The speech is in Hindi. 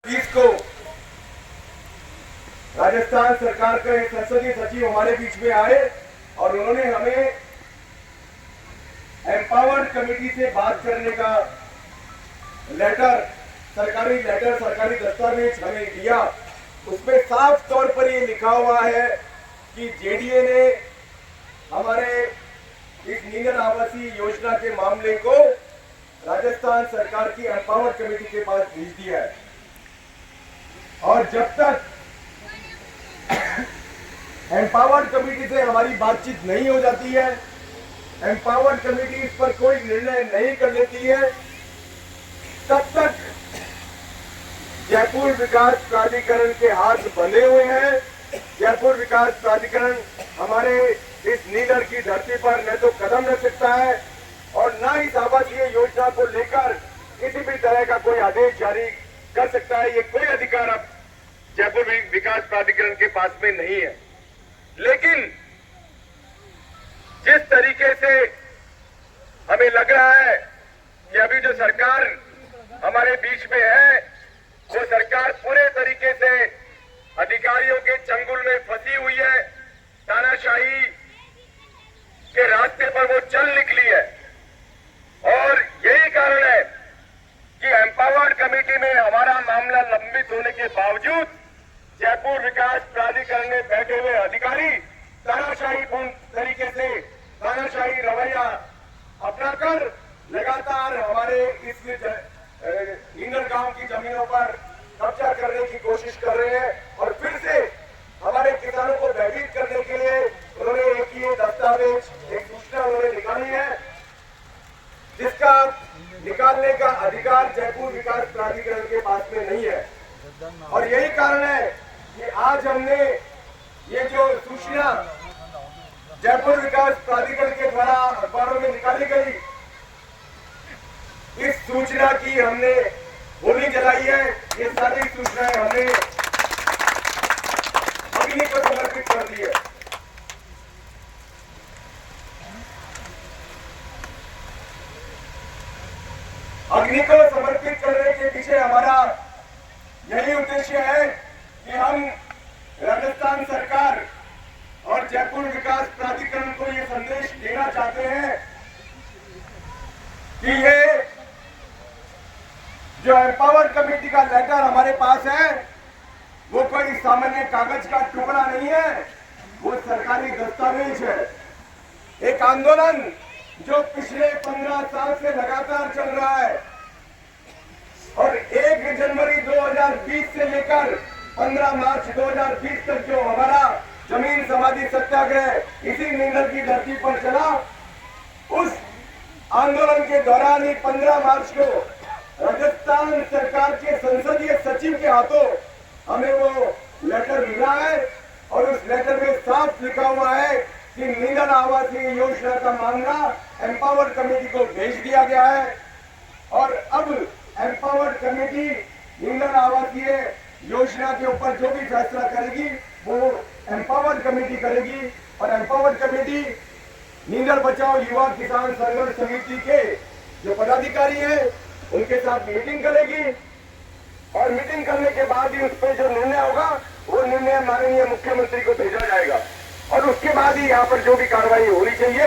20 को राजस्थान सरकार के संसदीय सचिव हमारे बीच में आए और उन्होंने हमें एम्पावर्ड कमेटी से बात करने का सरकारी दस्तावेज हमें दिया। उसमें साफ तौर पर ये लिखा हुआ है कि जेडीए ने हमारे इस नींदर आवासीय योजना के मामले को राजस्थान सरकार की एम्पावर्ड कमेटी के पास भेज दिया है और जब तक एम्पावर्ड कमेटी से हमारी बातचीत नहीं हो जाती है, एम्पावर्ड कमेटी इस पर कोई निर्णय नहीं कर लेती है, तब तक जयपुर विकास प्राधिकरण के हाथ बंधे हुए हैं। जयपुर विकास प्राधिकरण हमारे इस नीदर की धरती पर न तो कदम रख सकता है और न इस आवासीय योजना को लेकर किसी भी तरह का कोई आदेश जारी कर सकता है। ये कोई अधिकार अब जयपुर विकास प्राधिकरण के पास में नहीं है। लेकिन जिस तरीके से हमें लग रहा है कि अभी जो सरकार हमारे बीच में है, वो सरकार पूरे तरीके से अधिकारियों के चंगुल में फंसी हुई है, तानाशाही के रास्ते पर वो चल निकली है। और यही कारण है कि एम्पावर्ड कमेटी में हमारा मामला लंबित होने के बावजूद जयपुर विकास प्राधिकरण में बैठे हुए अधिकारी तानाशाहीपूर्ण तरीके से तानाशाही रवैया अपनाकर लगातार हमारे इस नींदर गांव की जमीनों पर कब्जा करने की कोशिश कर रहे हैं और फिर से हमारे किसानों को भयभीत करने के लिए उन्होंने एक ये दस्तावेज, एक सूचना उन्होंने निकाली है, जिसका निकालने का अधिकार जयपुर विकास प्राधिकरण के पास में नहीं है। और यही कारण है कि आज हमने ये जो सूचना जयपुर विकास प्राधिकरण के द्वारा अखबारों में निकाली गई, इस सूचना की हमने होली जलाई है। ये सारी सूचनाएं हमने अग्नि को समर्पित कर दी है। अग्नि को समर्पित करने के पीछे हमारा यही उद्देश्य है कि हम राजस्थान सरकार और जयपुर विकास प्राधिकरण को ये संदेश देना चाहते हैं कि ये जो एम्पावर्ड कमेटी का लेटर हमारे पास है, वो कोई सामान्य कागज का टुकड़ा नहीं है, वो सरकारी दस्तावेज है। एक आंदोलन जो पिछले 15 साल से लगातार चल रहा है और 1 जनवरी 2020 से लेकर 15 मार्च 2020 तक जो हमारा जमीन समाधि सत्याग्रह इसी नींदर की धरती पर चला, उस आंदोलन के दौरान ही 15 मार्च को राजस्थान सरकार के संसदीय सचिव के हाथों हमें वो लेटर मिला है और उस लेटर में साफ लिखा हुआ है कि नींदर आवासीय योजना का मामला एम्पावर्ड कमेटी को भेज दिया गया है और अब एम्पावर्ड कमेटी नींदर आवासीय योजना के ऊपर जो भी फैसला करेगी वो एम्पावर्ड कमेटी करेगी और एम्पावर्ड कमेटी नींदर बचाओ युवा किसान संघर्ष समिति के जो पदाधिकारी हैं उनके साथ मीटिंग करेगी और मीटिंग करने के बाद ही उस पर जो निर्णय होगा वो निर्णय माननीय मुख्यमंत्री को भेजा जाएगा और उसके बाद ही यहाँ पर जो भी कार्रवाई होनी चाहिए